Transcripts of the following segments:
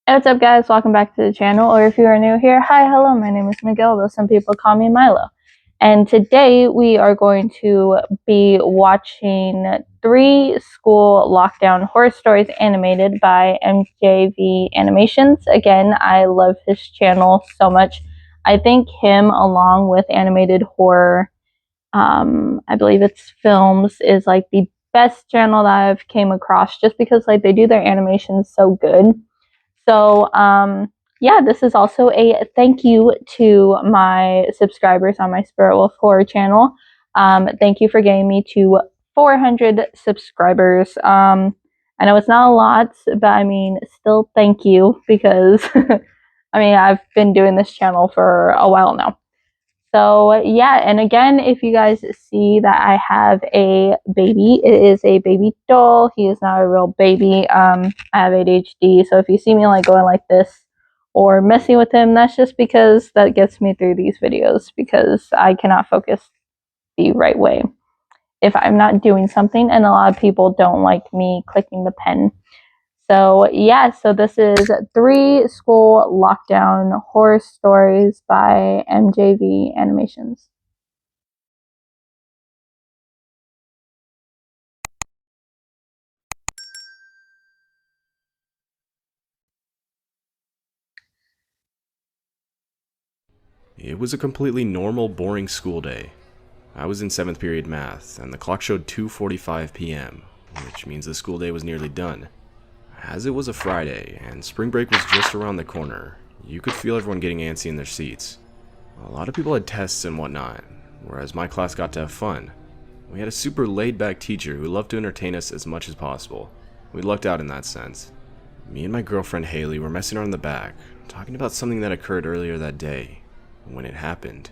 Hey, what's up, guys? Welcome back to the channel, or if you are new here, hi, hello, my name is Miguel, though some people call me Milo. And today we are going to be watching 3 school lockdown horror stories animated by MJV Animations. Again, I love his channel so much. I think him, along with animated horror, I believe it's films, is like the best channel that I've came across, just because like they do their animations so good. So, yeah, this is also a thank you to my subscribers on my Spirit Wolf Horror channel. Thank you for getting me to 400 subscribers. I know it's not a lot, but I mean, still thank you, because I mean, I've been doing this channel for a while now. So yeah, and again, if you guys see that I have a baby, it is a baby doll. He is not a real baby. I have ADHD, so if you see me like going like this or messing with him, that's just because that gets me through these videos, because I cannot focus the right way if I'm not doing something, and a lot of people don't like me clicking the pen. So yeah, so this is 3 school lockdown horror stories by MJV Animations. It was a completely normal, boring school day. I was in 7th period math, and the clock showed 2:45 p.m., which means the school day was nearly done. As it was a Friday, and spring break was just around the corner, you could feel everyone getting antsy in their seats. A lot of people had tests and whatnot, whereas my class got to have fun. We had a super laid-back teacher who loved to entertain us as much as possible. We lucked out in that sense. Me and my girlfriend Haley were messing around in the back, talking about something that occurred earlier that day. When it happened,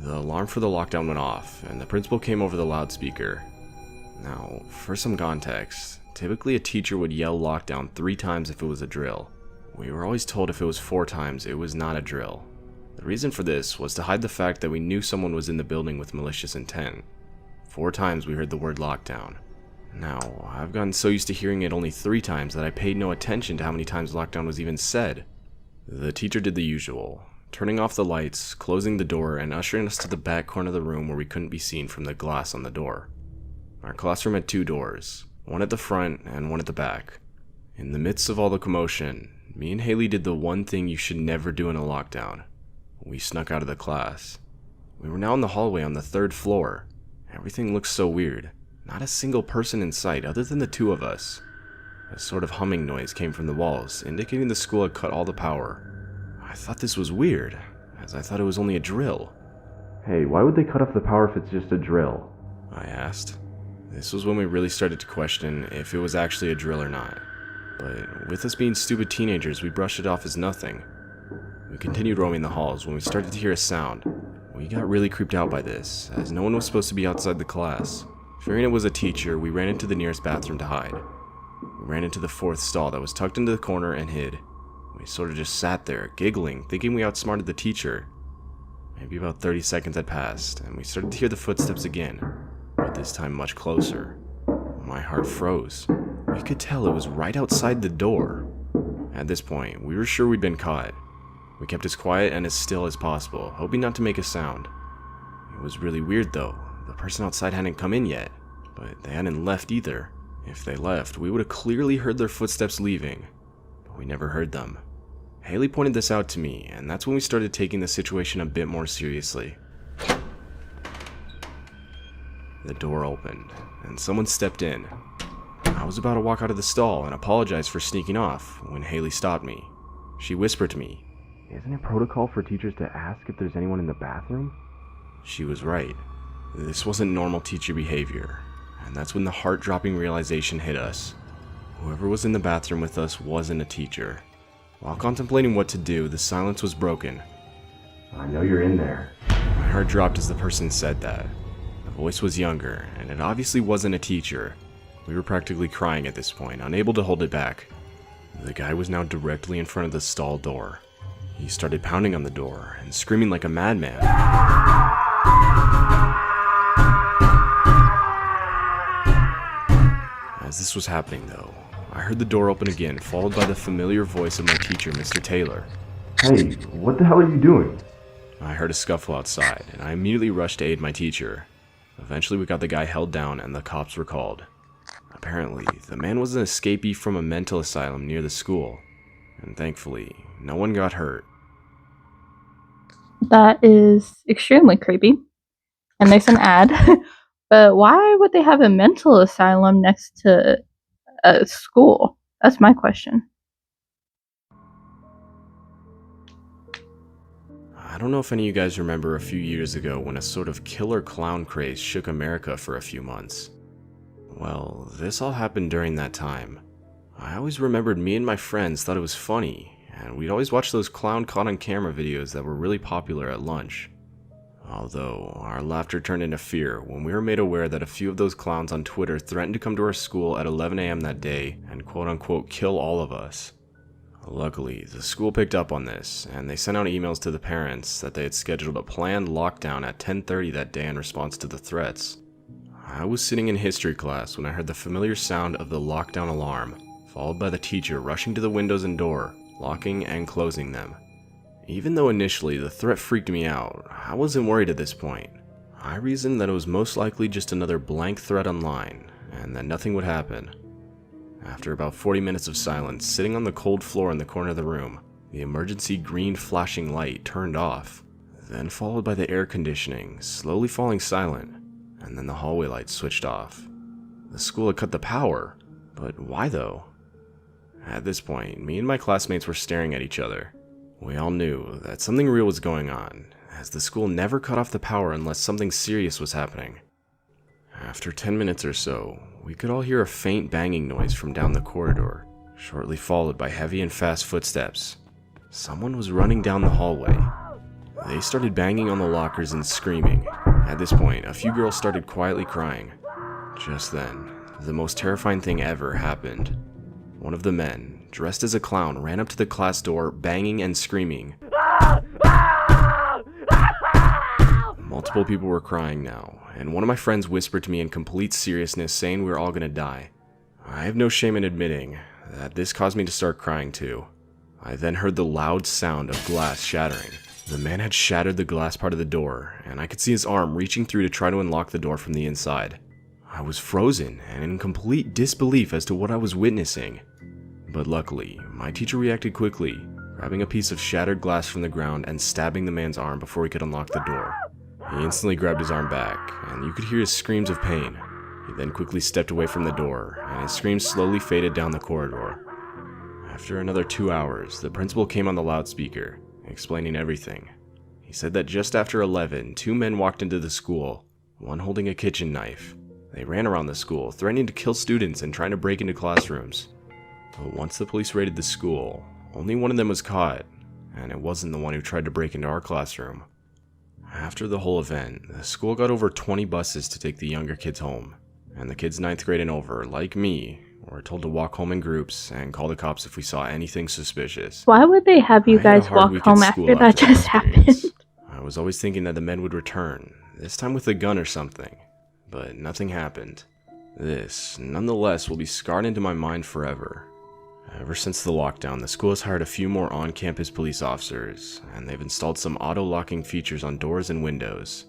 the alarm for the lockdown went off, and the principal came over the loudspeaker. Now, for some context, typically a teacher would yell lockdown 3 times if it was a drill. We were always told if it was 4 times, it was not a drill. The reason for this was to hide the fact that we knew someone was in the building with malicious intent. 4 times we heard the word lockdown. Now, I've gotten so used to hearing it only 3 times that I paid no attention to how many times lockdown was even said. The teacher did the usual, turning off the lights, closing the door, and ushering us to the back corner of the room where we couldn't be seen from the glass on the door. Our classroom had 2 doors, one at the front and one at the back. In the midst of all the commotion, me and Haley did the one thing you should never do in a lockdown. We snuck out of the class. We were now in the hallway on the 3rd floor. Everything looked so weird. Not a single person in sight other than the 2 of us. A sort of humming noise came from the walls, indicating the school had cut all the power. I thought this was weird, as I thought it was only a drill. "Hey, why would they cut off the power if it's just a drill?" I asked. This was when we really started to question if it was actually a drill or not. But with us being stupid teenagers, we brushed it off as nothing. We continued roaming the halls when we started to hear a sound. We got really creeped out by this, as no one was supposed to be outside the class. Fearing it was a teacher, we ran into the nearest bathroom to hide. We ran into the 4th stall that was tucked into the corner and hid. We sort of just sat there, giggling, thinking we outsmarted the teacher. Maybe about 30 seconds had passed, and we started to hear the footsteps again, but this time much closer. My heart froze. We could tell it was right outside the door. At this point, we were sure we'd been caught. We kept as quiet and as still as possible, hoping not to make a sound. It was really weird though. The person outside hadn't come in yet, but they hadn't left either. If they left, we would have clearly heard their footsteps leaving, but we never heard them. Haley pointed this out to me, and that's when we started taking the situation a bit more seriously. The door opened, and someone stepped in. I was about to walk out of the stall and apologize for sneaking off when Haley stopped me. She whispered to me, "Isn't it protocol for teachers to ask if there's anyone in the bathroom?" She was right. This wasn't normal teacher behavior, and that's when the heart-dropping realization hit us. Whoever was in the bathroom with us wasn't a teacher. While contemplating what to do, the silence was broken. "I know you're in there." My heart dropped as the person said that. The voice was younger, and it obviously wasn't a teacher. We were practically crying at this point, unable to hold it back. The guy was now directly in front of the stall door. He started pounding on the door and screaming like a madman. As this was happening though, I heard the door open again, followed by the familiar voice of my teacher, Mr. Taylor. Hey, what the hell are you doing? I heard a scuffle outside, and I immediately rushed to aid my teacher. Eventually, we got the guy held down, and the cops were called. Apparently, the man was an escapee from a mental asylum near the school, and thankfully, no one got hurt. That is extremely creepy. And there's an ad. But why would they have a mental asylum next to a school? That's my question. I don't know if any of you guys remember a few years ago when a sort of killer clown craze shook America for a few months. Well, this all happened during that time. I always remembered me and my friends thought it was funny, and we'd always watch those clown caught on camera videos that were really popular at lunch. Although, our laughter turned into fear when we were made aware that a few of those clowns on Twitter threatened to come to our school at 11 a.m. that day and quote-unquote kill all of us. Luckily, the school picked up on this, and they sent out emails to the parents that they had scheduled a planned lockdown at 10:30 that day in response to the threats. I was sitting in history class when I heard the familiar sound of the lockdown alarm, followed by the teacher rushing to the windows and door, locking and closing them. Even though initially the threat freaked me out, I wasn't worried at this point. I reasoned that it was most likely just another blank threat online, and that nothing would happen. After about 40 minutes of silence, sitting on the cold floor in the corner of the room, the emergency green flashing light turned off, then followed by the air conditioning slowly falling silent, and then the hallway lights switched off. The school had cut the power, but why though? At this point, me and my classmates were staring at each other. We all knew that something real was going on, as the school never cut off the power unless something serious was happening. After 10 minutes or so, we could all hear a faint banging noise from down the corridor, shortly followed by heavy and fast footsteps. Someone was running down the hallway. They started banging on the lockers and screaming. At this point, a few girls started quietly crying. Just then, the most terrifying thing ever happened. One of the men, dressed as a clown, ran up to the class door, banging and screaming. Multiple people were crying now, and one of my friends whispered to me in complete seriousness, saying we were all gonna die. I have no shame in admitting that this caused me to start crying too. I then heard the loud sound of glass shattering. The man had shattered the glass part of the door, and I could see his arm reaching through to try to unlock the door from the inside. I was frozen and in complete disbelief as to what I was witnessing. But luckily, my teacher reacted quickly, grabbing a piece of shattered glass from the ground and stabbing the man's arm before he could unlock the door. He instantly grabbed his arm back, and you could hear his screams of pain. He then quickly stepped away from the door, and his screams slowly faded down the corridor. After another 2 hours, the principal came on the loudspeaker, explaining everything. He said that just after 11, two men walked into the school, one holding a kitchen knife. They ran around the school, threatening to kill students and trying to break into classrooms. But once the police raided the school, only one of them was caught, and it wasn't the one who tried to break into our classroom. After the whole event, the school got over 20 buses to take the younger kids home, and the kids 9th grade and over, like me, were told to walk home in groups and call the cops if we saw anything suspicious. Why would they have you guys walk home after that just happened? I was always thinking that the men would return, this time with a gun or something, but nothing happened. This, nonetheless, will be scarred into my mind forever. Ever since the lockdown, the school has hired a few more on-campus police officers, and they've installed some auto-locking features on doors and windows.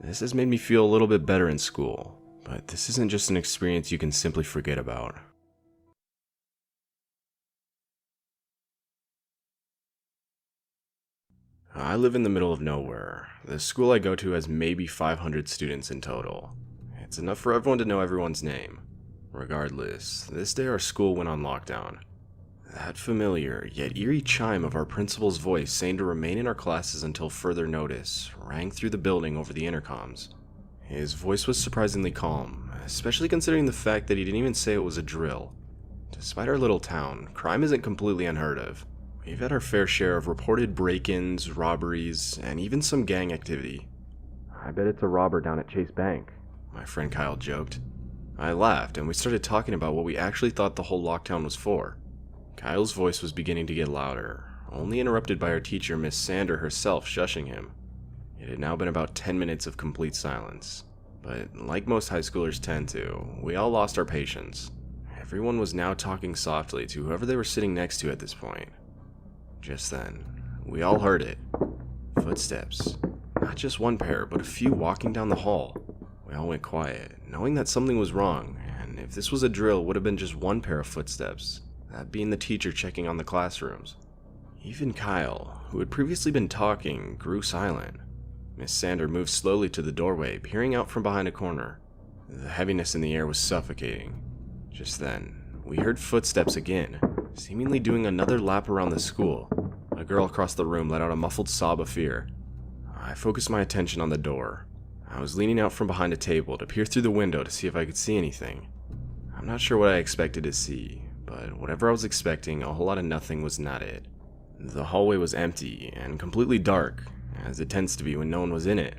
This has made me feel a little bit better in school, but this isn't just an experience you can simply forget about. I live in the middle of nowhere. The school I go to has maybe 500 students in total. It's enough for everyone to know everyone's name. Regardless, this day our school went on lockdown. That familiar, yet eerie chime of our principal's voice saying to remain in our classes until further notice rang through the building over the intercoms. His voice was surprisingly calm, especially considering the fact that he didn't even say it was a drill. Despite our little town, crime isn't completely unheard of. We've had our fair share of reported break-ins, robberies, and even some gang activity. "I bet it's a robber down at Chase Bank," my friend Kyle joked. I laughed, and we started talking about what we actually thought the whole lockdown was for. Kyle's voice was beginning to get louder, only interrupted by our teacher, Miss Sander herself, shushing him. It had now been about 10 minutes of complete silence, but like most high schoolers tend to, we all lost our patience. Everyone was now talking softly to whoever they were sitting next to at this point. Just then, we all heard it. Footsteps. Not just one pair, but a few walking down the hall. We all went quiet, knowing that something was wrong, and if this was a drill, it would have been just one pair of footsteps, that being the teacher checking on the classrooms. Even Kyle, who had previously been talking, grew silent. Miss Sander moved slowly to the doorway, peering out from behind a corner. The heaviness in the air was suffocating. Just then, we heard footsteps again, seemingly doing another lap around the school. A girl across the room let out a muffled sob of fear. I focused my attention on the door. I was leaning out from behind a table to peer through the window to see if I could see anything. I'm not sure what I expected to see, but whatever I was expecting, a whole lot of nothing was not it. The hallway was empty and completely dark, as it tends to be when no one was in it.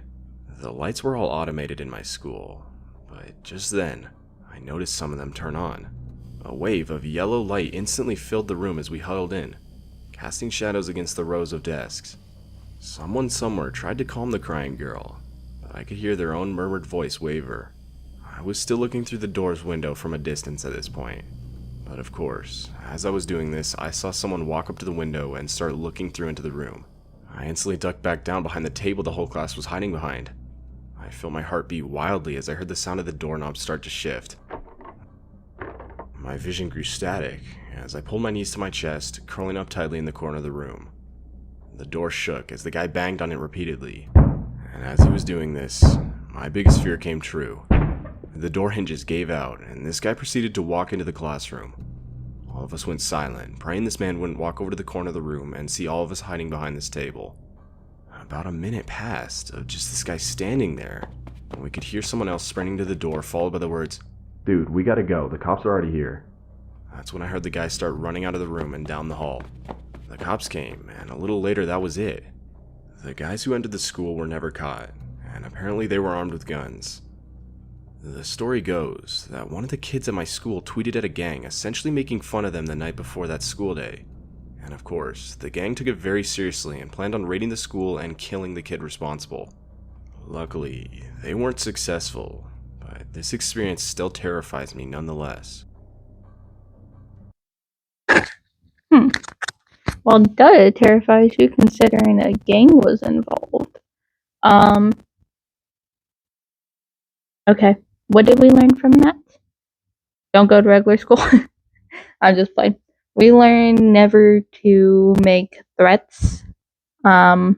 The lights were all automated in my school, but just then, I noticed some of them turn on. A wave of yellow light instantly filled the room as we huddled in, casting shadows against the rows of desks. Someone somewhere tried to calm the crying girl, but I could hear their own murmured voice waver. I was still looking through the door's window from a distance at this point. But of course, as I was doing this, I saw someone walk up to the window and start looking through into the room. I instantly ducked back down behind the table the whole class was hiding behind. I felt my heart beat wildly as I heard the sound of the doorknob start to shift. My vision grew static as I pulled my knees to my chest, curling up tightly in the corner of the room. The door shook as the guy banged on it repeatedly, and as he was doing this, my biggest fear came true. The door hinges gave out, and this guy proceeded to walk into the classroom. All of us went silent, praying this man wouldn't walk over to the corner of the room and see all of us hiding behind this table. About a minute passed of just this guy standing there, and we could hear someone else sprinting to the door, followed by the words, Dude, we gotta go. The cops are already here. That's when I heard the guy start running out of the room and down the hall. The cops came, and a little later that was it. The guys who entered the school were never caught, and apparently they were armed with guns. The story goes that one of the kids at my school tweeted at a gang, essentially making fun of them the night before that school day. And of course, the gang took it very seriously and planned on raiding the school and killing the kid responsible. Luckily, they weren't successful, but this experience still terrifies me nonetheless. Well, it terrifies you considering a gang was involved. Okay, what did we learn from that? Don't go to regular school. I'm just playing. We learned never to make threats to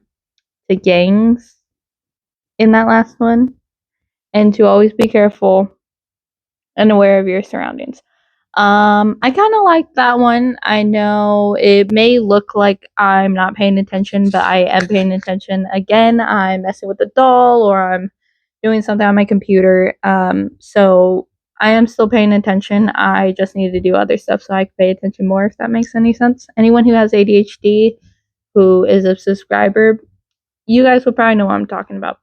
gangs in that last one, and to always be careful and aware of your surroundings. I kind of like that one. I know it may look like I'm not paying attention, but I am paying attention. Again, I'm messing with the doll or I'm doing something on my computer. So I am still paying attention. I just need to do other stuff so I can pay attention more, if that makes any sense. Anyone who has ADHD who is a subscriber, you guys will probably know what I'm talking about.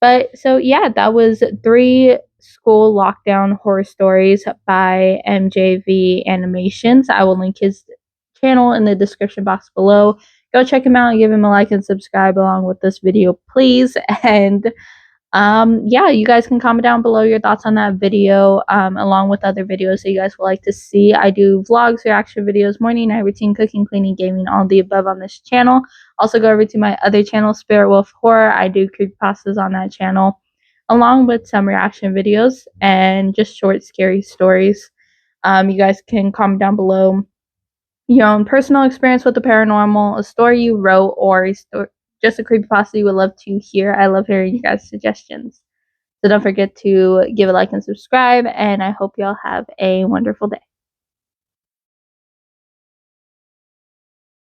But so yeah, that was 3 school lockdown horror stories by MJV Animations. I will link his channel in the description box below. Go check him out and give him a like and subscribe along with this video, please. And yeah, you guys can comment down below your thoughts on that video, along with other videos that you guys would like to see. I do vlogs, reaction videos, morning, night routine, cooking, cleaning, gaming, all the above on this channel. Also go over to my other channel, Spirit Wolf Horror. I do creepypastas on that channel, along with some reaction videos and just short, scary stories. You guys can comment down below your own personal experience with the paranormal, a story you wrote, or just a creepypasta you would love to hear. I love hearing you guys' suggestions. So don't forget to give a like and subscribe, and I hope y'all have a wonderful day.